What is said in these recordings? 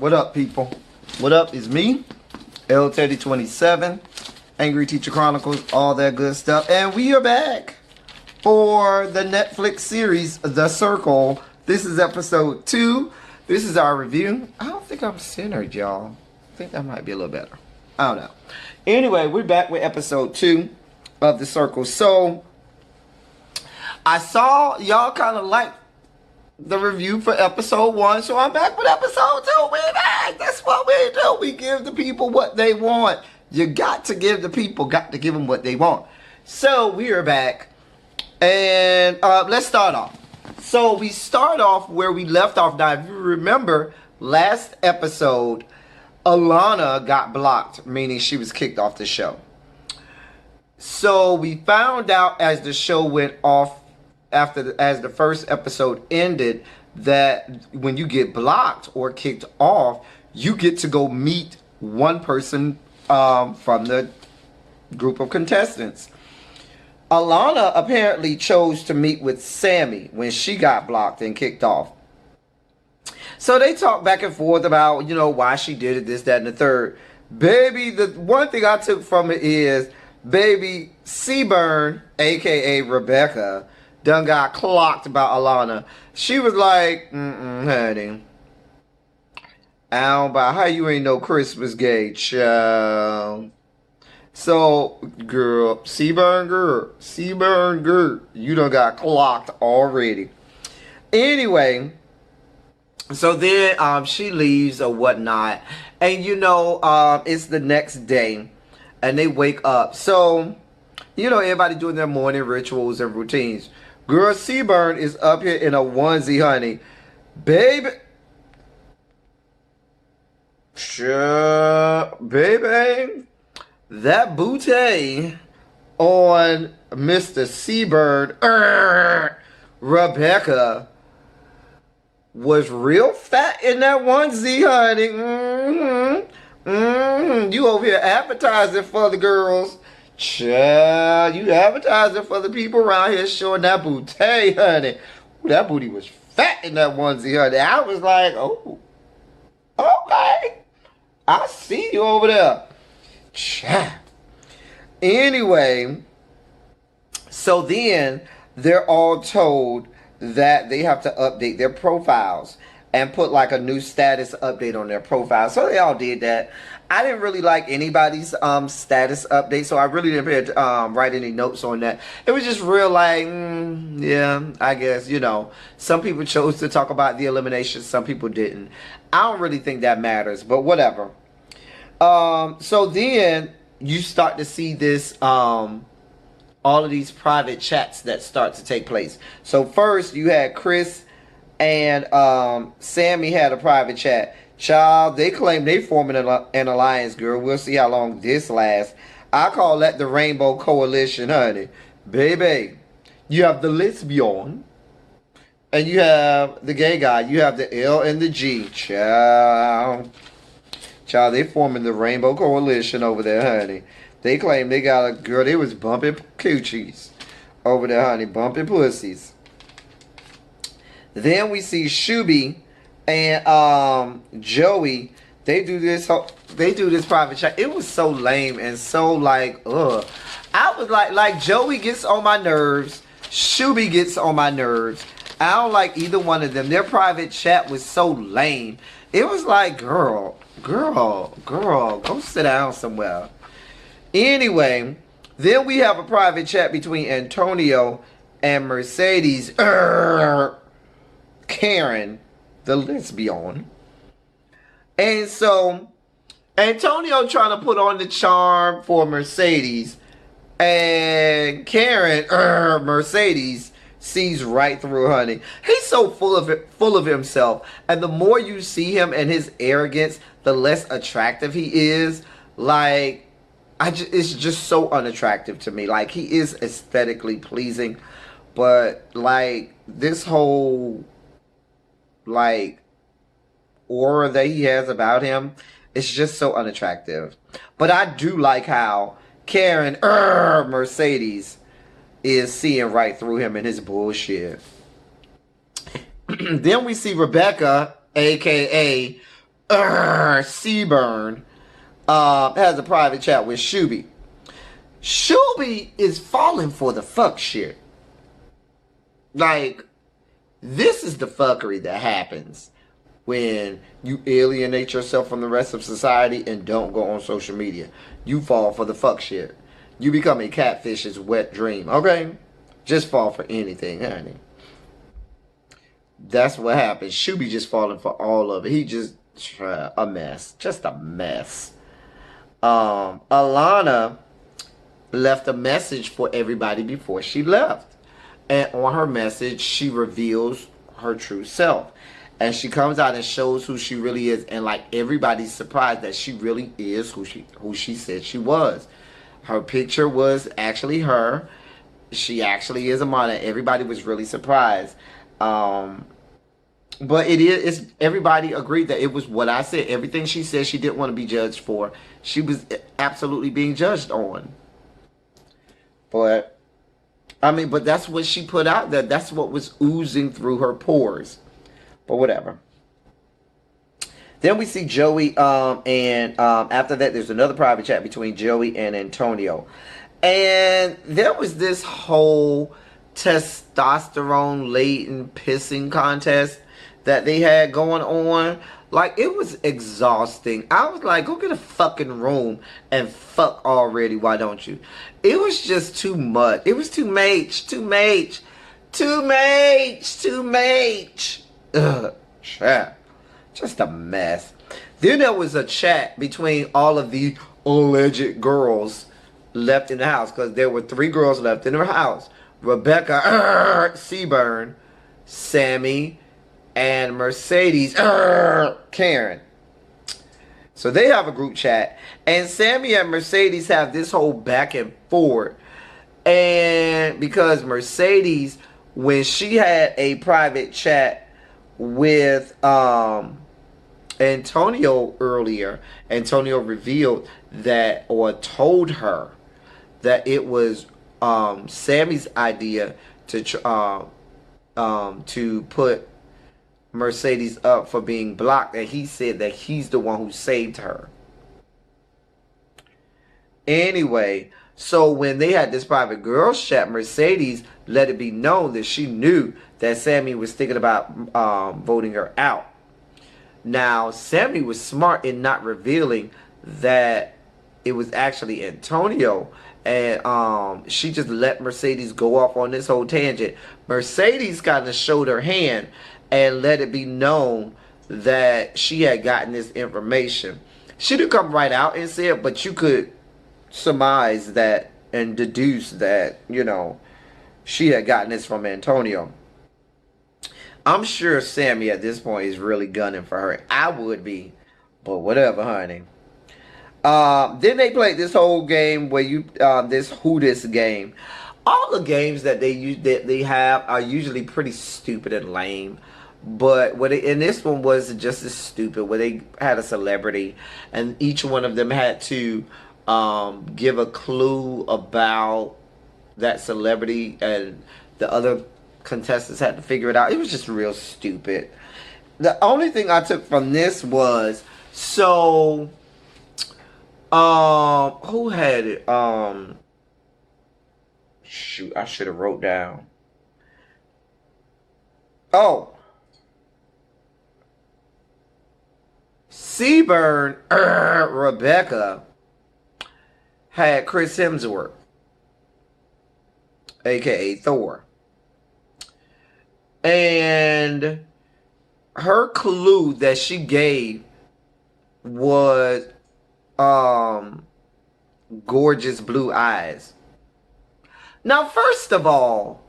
What up, people? What up is me, L Teddy 27, Angry Teacher Chronicles, all that good stuff. And we are back for the Netflix series, The Circle. This is episode 2. This is our review. I don't think I'm centered, y'all. I think that might be a little better. I don't know. Anyway, we're back with episode 2 of The Circle. So, I saw y'all kind of like the review for episode 1, so I'm back with episode 2. We're back. That's what we do. We give the people what they want. You got to give the people, got to give them what they want. So we are back, and let's start off. So we start off where we left off. Now, if you remember, last episode, Alana got blocked, meaning she was kicked off the show. So we found out as the show went off, as the first episode ended, that when you get blocked or kicked off, you get to go meet one person from the group of contestants. Alana apparently chose to meet with Sammy when she got blocked and kicked off. So they talk back and forth about, you know, why she did it, this, that, and the third. Baby, the one thing I took from it is, baby, Seaburn, a.k.a. Rebecca, done got clocked about Alana. She was like, honey, I don't buy how you ain't no Christmas gay, child. So, girl, Seaburn girl, you done got clocked already. Anyway, so then she leaves or whatnot, and you know, it's the next day, and they wake up. So, you know, everybody doing their morning rituals and routines. Girl, Seaburn is up here in a onesie, honey. Baby. Sure, baby. That booty on Mr. Seaburn, Rebecca, was real fat in that onesie, honey. You over here advertising for the girls. Child, you advertising for the people around here showing that booty, honey. Ooh, that booty was fat in that onesie, honey. I was like, oh, okay. I see you over there. Child. Anyway, so then they're all told that they have to update their profiles and put like a new status update on their profile. So they all did that. I didn't really like anybody's status update, so I really didn't write any notes on that. It was just real like, yeah, I guess, you know. Some people chose to talk about the elimination, some people didn't. I don't really think that matters, but whatever. So then you start to see this, all of these private chats that start to take place. So first you had Chris and Sammy had a private chat. Child, they claim they forming an alliance, girl. We'll see how long this lasts. I call that the Rainbow Coalition, honey. Baby, you have the lesbian, and you have the gay guy. You have the L and the G. Child, they forming the Rainbow Coalition over there, honey. They claim they got a girl. They was bumping coochies over there, honey. Bumping pussies. Then we see Shuby and Joey. They do this private chat. It was so lame and so like, ugh. I was like Joey gets on my nerves. Shuby gets on my nerves. I don't like either one of them. Their private chat was so lame. It was like, girl, go sit down somewhere. Anyway, then we have a private chat between Antonio and Mercedes. Karen, the lesbian. And so Antonio trying to put on the charm for Mercedes, and Karen, Mercedes, sees right through, honey. He's so full of himself, and the more you see him and his arrogance, the less attractive he is. Like, it's just so unattractive to me. Like, he is aesthetically pleasing, but like this whole like aura that he has about him, it's just so unattractive. But I do like how Karen, Mercedes, is seeing right through him and his bullshit. Then we see Rebecca, aka Seaburn has a private chat with Shuby. Shuby is falling for the fuck shit. Like, this is the fuckery that happens when you alienate yourself from the rest of society and don't go on social media. You fall for the fuck shit. You become a catfish's wet dream, okay? Just fall for anything, honey. That's what happens. Shuby just falling for all of it. He just a mess. Just a mess. Alana left a message for everybody before she left. And on her message, she reveals her true self. And she comes out and shows who she really is. And like everybody's surprised that she really is who she said she was. Her picture was actually her. She actually is Amana. Everybody was really surprised. But it's everybody agreed that it was what I said. Everything she said she didn't want to be judged for, she was absolutely being judged on. But but that's what she put out there. That's what was oozing through her pores. But whatever. Then we see Joey, and after that, there's another private chat between Joey and Antonio. And there was this whole testosterone-laden pissing contest that they had going on. Like, it was exhausting. I was like, go get a fucking room and fuck already, why don't you? It was just too much. It was too much. Ugh, chat. Just a mess. Then there was a chat between all of the alleged girls left in the house, because there were 3 girls left in her house. Rebecca Seaburn, Sammy, and Mercedes Karen. So they have a group chat, and Sammy and Mercedes have this whole back and forth. And because Mercedes, when she had a private chat with Antonio earlier, Antonio revealed that, or told her that it was Sammy's idea to put Mercedes up for being blocked, and he said that he's the one who saved her. Anyway, so when they had this private girls chat, Mercedes let it be known that she knew that Sammy was thinking about voting her out. Now, Sammy was smart in not revealing that it was actually Antonio, and she just let Mercedes go off on this whole tangent. Mercedes kind of showed her hand and let it be known that she had gotten this information. She didn't come right out and say it, but you could surmise that and deduce that, she had gotten this from Antonio. I'm sure Sammy at this point is really gunning for her. I would be, but whatever, honey. Then they played this whole game where this Who Dis game. All the games that they have are usually pretty stupid and lame. But and this one was just as stupid, where they had a celebrity and each one of them had to give a clue about that celebrity, and the other contestants had to figure it out. It was just real stupid. The only thing I took from this was, so who had it? Shoot, I should have wrote down. Oh, Seaburn, Rebecca had Chris Hemsworth, aka Thor. And her clue that she gave was gorgeous blue eyes. Now, first of all,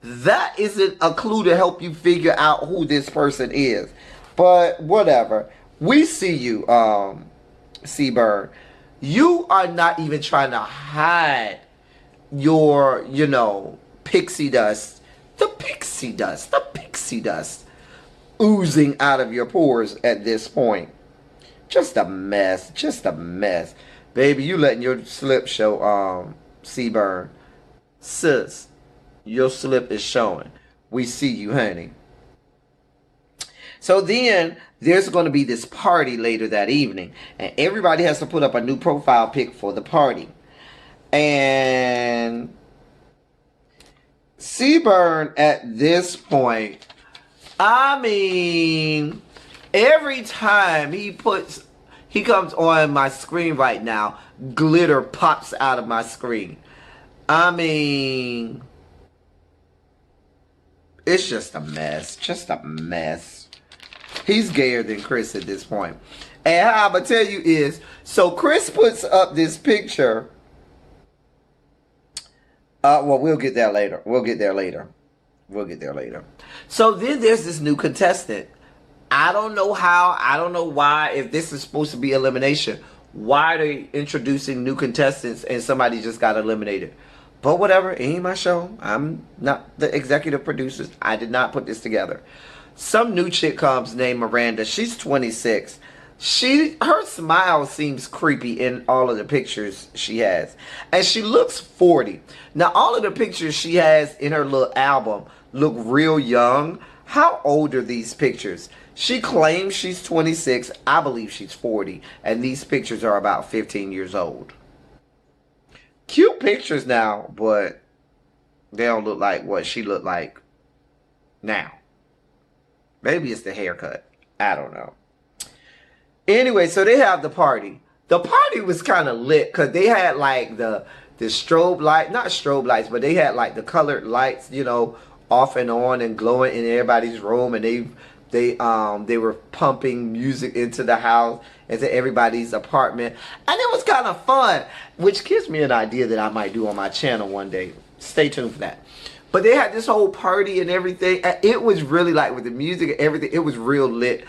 that isn't a clue to help you figure out who this person is. But whatever. We see you, Seaburn. You are not even trying to hide your, pixie dust. The pixie dust oozing out of your pores at this point. Just a mess. Baby, you letting your slip show, Seaburn. Sis, your slip is showing. We see you, honey. So then there's going to be this party later that evening, and everybody has to put up a new profile pic for the party. And Seaburn at this point, I mean, every time he comes on my screen right now, glitter pops out of my screen. I mean, it's just a mess. Just a mess. He's gayer than Chris at this point. And how I'm going to tell you is, so Chris puts up this picture. Well, we'll get there later. We'll get there later. So then there's this new contestant. I don't know how. I don't know why. If this is supposed to be elimination, why are they introducing new contestants and somebody just got eliminated? But whatever, it ain't my show. I'm not the executive producer. I did not put this together. Some new chick comes named Miranda. She's 26. Her smile seems creepy in all of the pictures she has. And she looks 40. Now, all of the pictures she has in her little album look real young. How old are these pictures? She claims she's 26. I believe she's 40. And these pictures are about 15 years old. Cute pictures now, but they don't look like what she looked like now. Maybe it's the haircut. I don't know. Anyway, so they have the party. The party was kind of lit because they had like the strobe light, not strobe lights, but they had like the colored lights, you know, off and on and glowing in everybody's room, and they were pumping music into the house, into everybody's apartment, and it was kind of fun, which gives me an idea that I might do on my channel one day. Stay tuned for that. But they had this whole party and everything. It was really like with the music and everything, it was real lit.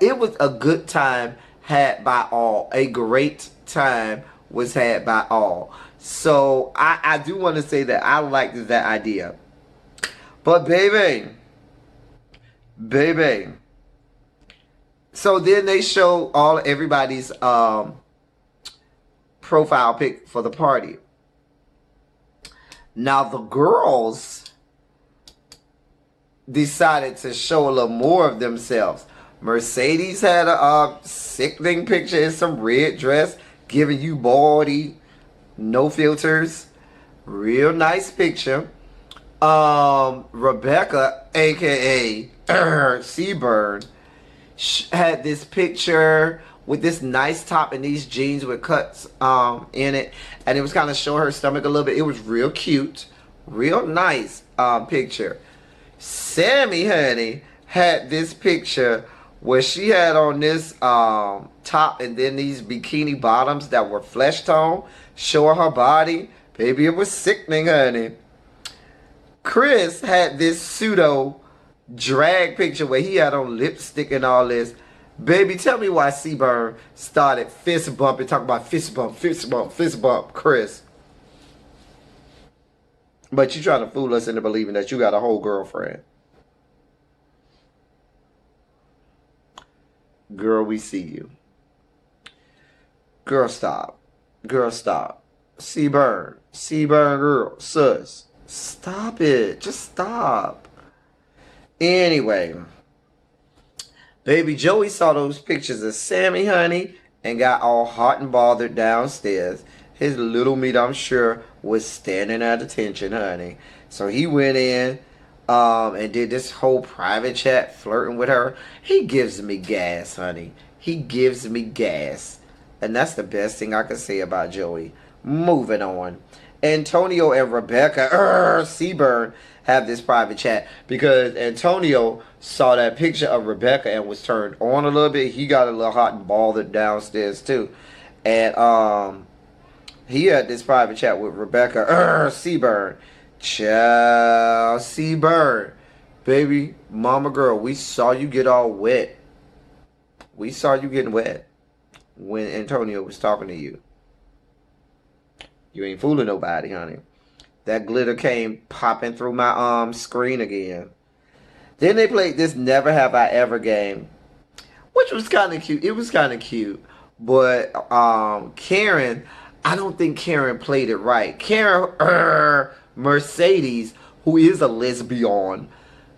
It was a good time had by all. A great time was had by all. So I do want to say that I liked that idea. But baby. So then they show everybody's profile pic for the party. Now the girls decided to show a little more of themselves. Mercedes had a sickening picture in some red dress, giving you body, no filters, real nice picture. Rebecca, aka Seaburn, had this picture with this nice top and these jeans with cuts in it, and it was kind of showing her stomach a little bit. It was real cute, real nice picture. Sammy, honey, had this picture where she had on this top and then these bikini bottoms that were flesh tone, showing her body. Baby, it was sickening, honey. Chris had this pseudo drag picture where he had on lipstick and all this. Baby, tell me why Seaburn started fist bumping, talking about fist bump, Chris. But you trying to fool us into believing that you got a whole girlfriend. Girl, we see you. Girl, stop. Girl, stop. Seaburn, girl, sus. Stop it. Just stop. Anyway. Baby Joey saw those pictures of Sammy, honey, and got all hot and bothered downstairs. His little meat, I'm sure, was standing at attention, honey. So he went in and did this whole private chat flirting with her. He gives me gas, honey. He gives me gas. And that's the best thing I can say about Joey. Moving on. Antonio and Rebecca Seaburn have this private chat because Antonio saw that picture of Rebecca and was turned on a little bit. He got a little hot and bothered downstairs too. And he had this private chat with Rebecca Seaburn. Child, Seaburn. Baby, mama girl, we saw you get all wet. We saw you getting wet when Antonio was talking to you. You ain't fooling nobody, honey. That glitter came popping through my screen again. Then they played this Never Have I Ever game, which was kind of cute. It was kind of cute. But Karen, I don't think Karen played it right. Karen Mercedes, who is a lesbian,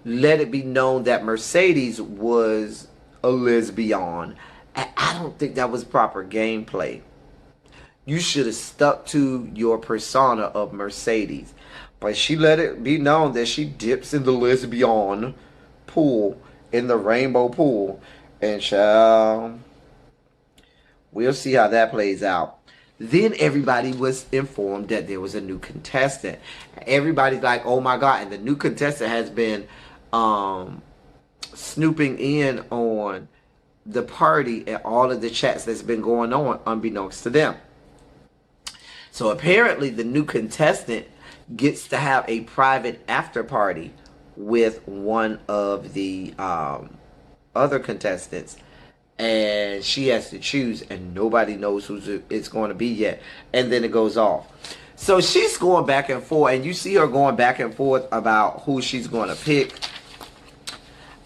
let it be known that Mercedes was a lesbian. And I don't think that was proper gameplay. You should have stuck to your persona of Mercedes. But she let it be known that she dips in the lesbian pool, in the rainbow pool. And we'll see how that plays out. Then everybody was informed that there was a new contestant. Everybody's like, oh my God. And the new contestant has been snooping in on the party and all of the chats that's been going on unbeknownst to them. So apparently the new contestant gets to have a private after party with one of the other contestants. And she has to choose, and nobody knows who it's going to be yet. And then it goes off. So she's going back and forth, and you see her going back and forth about who she's going to pick.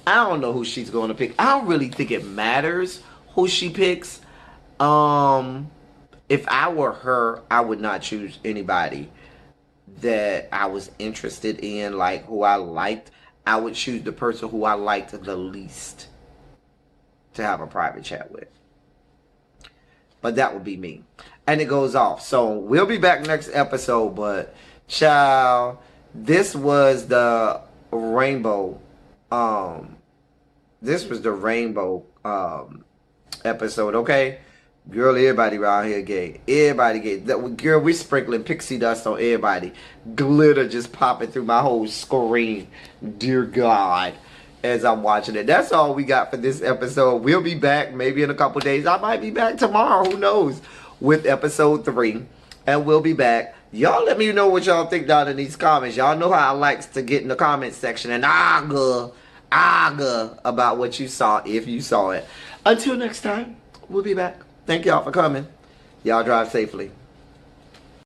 I don't know who she's going to pick. I don't really think it matters who she picks. If I were her, I would not choose anybody that I was interested in, like who I liked. I would choose the person who I liked the least to have a private chat with. But that would be me. And it goes off. So we'll be back next episode. But child, this was the rainbow. This was the rainbow episode. Okay, girl, everybody around here gay. Everybody gay. Girl, we sprinkling pixie dust on everybody. Glitter just popping through my whole screen. Dear God. As I'm watching it. That's all we got for this episode. We'll be back maybe in a couple days. I might be back tomorrow. Who knows? With episode 3. And we'll be back. Y'all let me know what y'all think down in these comments. Y'all know how I likes to get in the comment section and argue about what you saw, if you saw it. Until next time, we'll be back. Thank y'all for coming. Y'all drive safely.